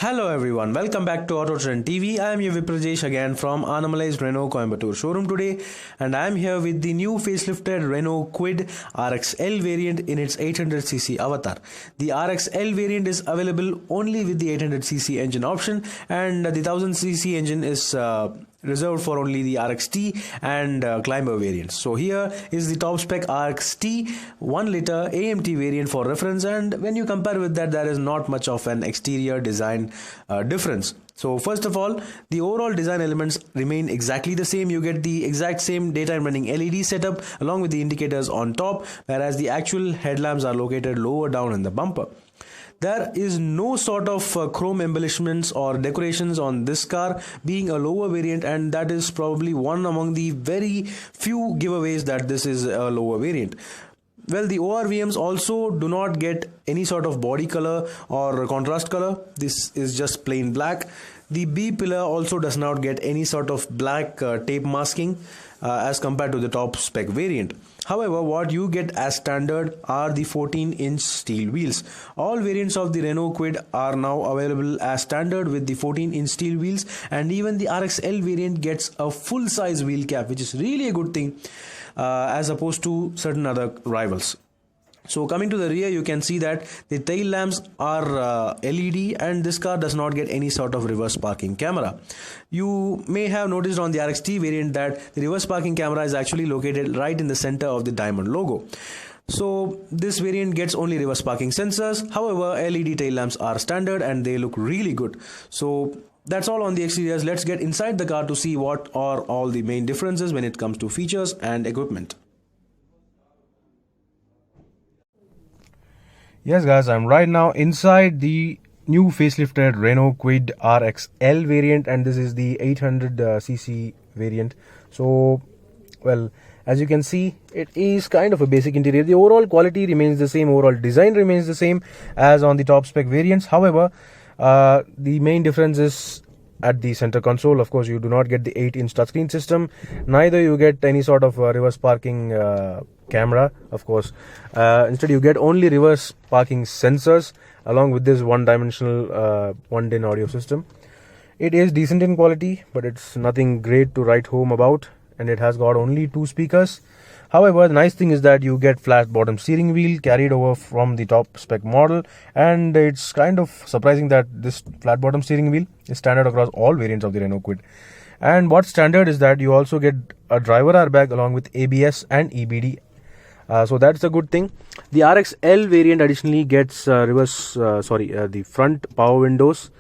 Hello everyone, welcome back to Auto Trend TV. I am your Viprajesh again from Anomalized Renault Coimbatore showroom today, and I am here with the new facelifted Renault Kwid RXL variant in its 800cc avatar. The RXL variant is available only with the 800cc engine option, and the 1000cc engine is reserved for only the RXT and Climber variants. So here is the top spec RXT 1 liter AMT variant for reference, and when you compare with that, there is not much of an exterior design difference. So first of all, the overall design elements remain exactly the same. You get the exact same daytime running LED setup along with the indicators on top, whereas the actual headlamps are located lower down in the bumper. There is no sort of chrome embellishments or decorations on this car, being a lower variant, and that is probably one among the very few giveaways that this is a lower variant. Well, the ORVMs also do not get any sort of body color or contrast color. This is just plain black. The B pillar also does not get any sort of black tape masking as compared to the top spec variant. However, what you get as standard are the 14-inch steel wheels. All variants of the Renault Kwid are now available as standard with the 14-inch steel wheels, and even the RXL variant gets a full-size wheel cap, which is really a good thing as opposed to certain other rivals. So coming to the rear, you can see that the tail lamps are LED, and this car does not get any sort of reverse parking camera. You may have noticed on the RXT variant that the reverse parking camera is actually located right in the center of the diamond logo. So this variant gets only reverse parking sensors. However, LED tail lamps are standard and they look really good. So that's all on the exteriors. Let's get inside the car to see what are all the main differences when it comes to features and equipment. Yes guys, I'm right now inside the new facelifted Renault Kwid RXL variant, and this is the 800cc variant. So, well, as you can see, it is kind of a basic interior. The overall quality remains the same, overall design remains the same as on the top spec variants. However, the main difference is at the center console. Of course, you do not get the 8-inch touchscreen system, neither you get any sort of reverse parking camera, of course. Instead, you get only reverse parking sensors along with this one-dimensional one-din audio system. It is decent in quality, but it's nothing great to write home about, and it has got only 2 speakers. However, the nice thing is that you get flat bottom steering wheel carried over from the top spec model, and it's kind of surprising that this flat bottom steering wheel is standard across all variants of the Renault Kwid. And what's standard is that you also get a driver airbag along with ABS and EBD. So that's a good thing. The RXL variant additionally gets the front power windows.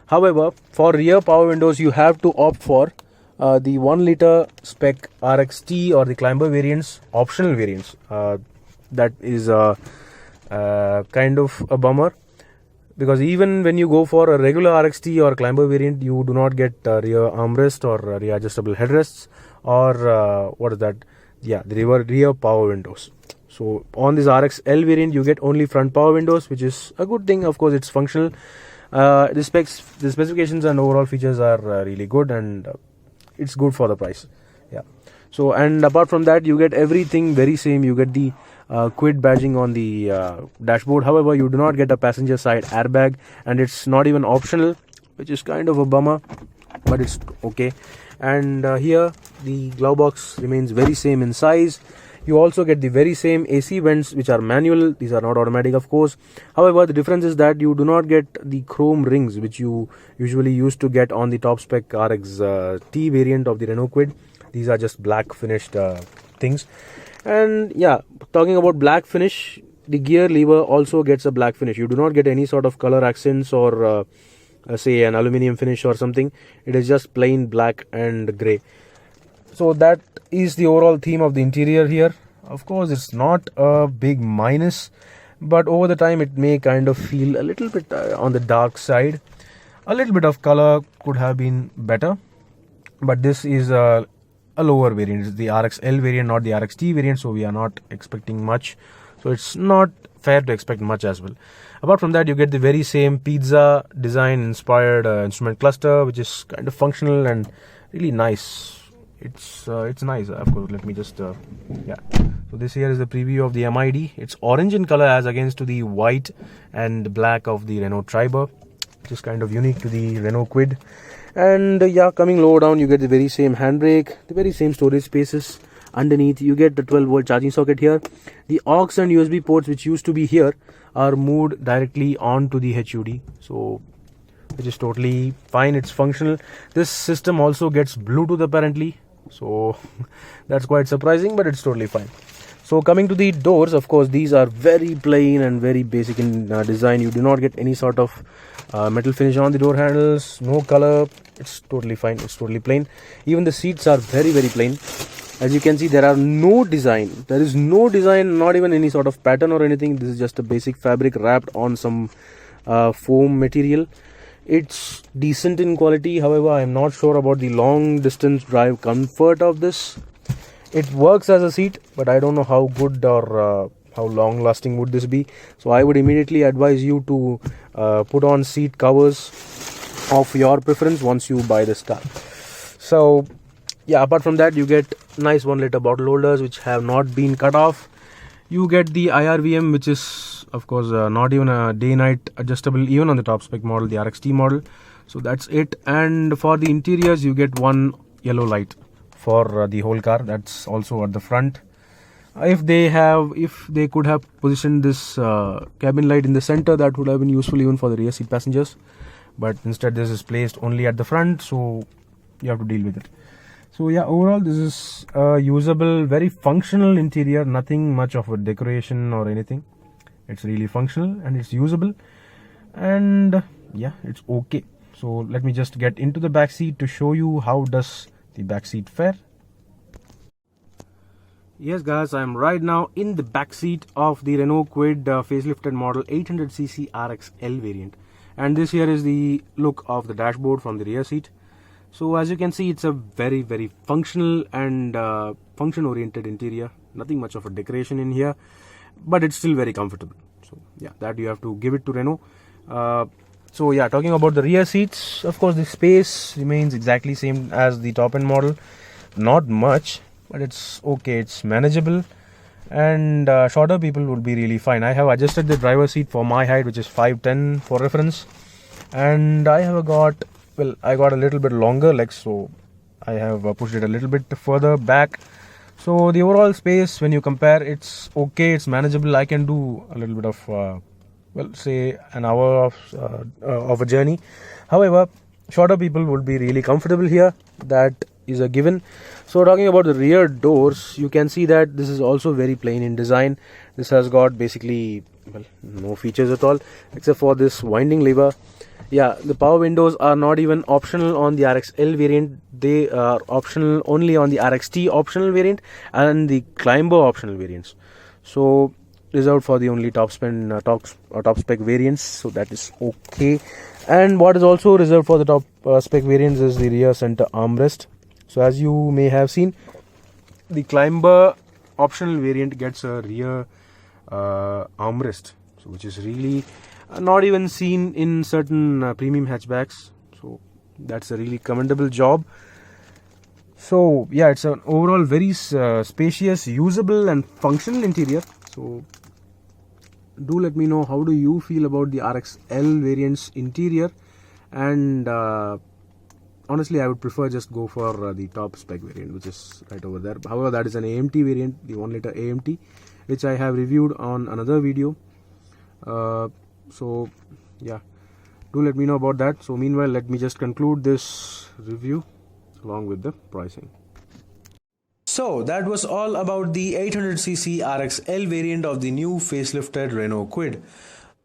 However, for rear power windows, you have to opt for the 1 liter spec RXT or the Climber variants, optional variants. That is kind of a bummer, because even when you go for a regular RXT or Climber variant, you do not get rear armrest or rear adjustable headrests or the rear power windows. So on this RXL variant, you get only front power windows, which is a good thing. Of course, it's functional. The specifications and overall features are really good, and it's good for the price. Yeah. So, and apart from that, you get everything very same. You get the Kwid badging on the dashboard. However, you do not get a passenger side airbag, and it's not even optional, which is kind of a bummer, but it's okay. And here the glove box remains very same in size. You also get the very same AC vents, which are manual. These are not automatic, of course. However, the difference is that you do not get the chrome rings, which you usually used to get on the top spec RXT variant of the Renault Kwid. These are just black finished things. And yeah, talking about black finish, the gear lever also gets a black finish. You do not get any sort of color accents or say an aluminium finish or something. It is just plain black and grey. So that is the overall theme of the interior here. Of course, it's not a big minus, but over the time it may kind of feel a little bit on the dark side. A little bit of color could have been better, but this is a lower variant. It's the RXL variant, not the RXT variant, so we are not expecting much. So it's not fair to expect much as well. Apart from that, you get the very same pizza design inspired instrument cluster, which is kind of functional and really nice. It's nice. Of course, let me just yeah. So this here is the preview of the MID. It's orange in color as against to the white and black of the Renault Triber. which is kind of unique to the Renault Kwid. And yeah, coming lower down, you get the very same handbrake, the very same storage spaces. Underneath, you get the 12-volt charging socket here. The aux and USB ports, which used to be here, are moved directly onto the HUD. So, which is totally fine. It's functional. This system also gets Bluetooth apparently. So, that's quite surprising, but it's totally fine. So, coming to the doors, of course, these are very plain and very basic in design. You do not get any sort of metal finish on the door handles, no color. It's totally fine. It's totally plain. Even the seats are very, very plain. As you can see, there are no design. There is no design, not even any sort of pattern or anything. This is just a basic fabric wrapped on some foam material. It's decent in quality. However, I'm not sure about the long distance drive comfort of this. It works as a seat, but I don't know how good or how long lasting would this be. So I would immediately advise you to put on seat covers of your preference once you buy this car. So yeah, apart from that, you get nice 1 liter bottle holders which have not been cut off. You get the IRVM, which is of course not even a day-night adjustable even on the top spec model, the RXT model. So that's it. And for the interiors, you get one yellow light for the whole car. That's also at the front. If they could have positioned this cabin light in the center, that would have been useful even for the rear seat passengers. But instead, this is placed only at the front, so you have to deal with it. So yeah, overall this is a usable, very functional interior. Nothing much of a decoration or anything. It's really functional and it's usable. And yeah, it's okay. So let me just get into the back seat to show you how does the back seat fare. Yes guys, I'm right now in the back seat of the Renault Kwid facelifted model 800cc RXL variant. And this here is the look of the dashboard from the rear seat. So as you can see, it's a very, very functional and function-oriented interior. Nothing much of a decoration in here, but it's still very comfortable. So yeah, that you have to give it to Renault. So yeah, talking about the rear seats, of course the space remains exactly same as the top-end model. Not much, but it's okay. It's manageable, and shorter people would be really fine. I have adjusted the driver's seat for my height, which is 5'10" for reference, and I got a little bit longer legs, so I have pushed it a little bit further back. So the overall space, when you compare, it's okay, it's manageable. I can do a little bit of, say an hour of a journey. However, shorter people would be really comfortable here. That is a given. So talking about the rear doors, you can see that this is also very plain in design. This has got basically no features at all except for this winding lever. Yeah, the power windows are not even optional on the RXL variant. They are optional only on the RXT optional variant and the Climber optional variants. So reserved for the only top spec variants. So that is okay. And what is also reserved for the top spec variants is the rear center armrest. So as you may have seen, the Climber optional variant gets a rear armrest, so which is really not even seen in certain premium hatchbacks. So that's a really commendable job. So yeah, it's an overall very spacious, usable and functional interior. So do let me know how do you feel about the RXL variant's interior. And honestly, I would prefer just go for the top spec variant, which is right over there. However, that is an AMT variant, the 1 liter AMT, which I have reviewed on another video. So yeah, do let me know about that. So meanwhile, let me just conclude this review along with the pricing. So that was all about the 800cc RXL variant of the new facelifted Renault Kwid.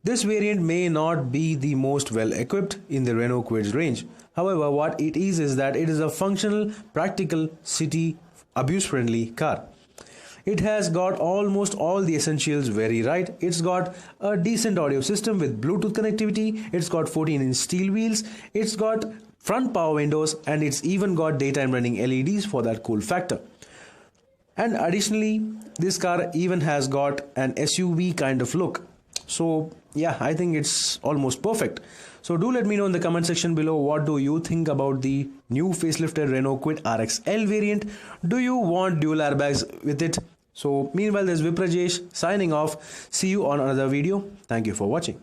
This variant may not be the most well equipped in the Renault Kwid's range. However, what it is that it is a functional, practical, city, abuse-friendly car. It has got almost all the essentials very right. It's got a decent audio system with Bluetooth connectivity. It's got 14-inch steel wheels. It's got front power windows, and it's even got daytime running LEDs for that cool factor. And additionally, this car even has got an SUV kind of look. So yeah, I think it's almost perfect. So do let me know in the comment section below, what do you think about the new facelifted Renault Kwid RXL variant? Do you want dual airbags with it? So meanwhile, there's Viprajesh signing off. See you on another video. Thank you for watching.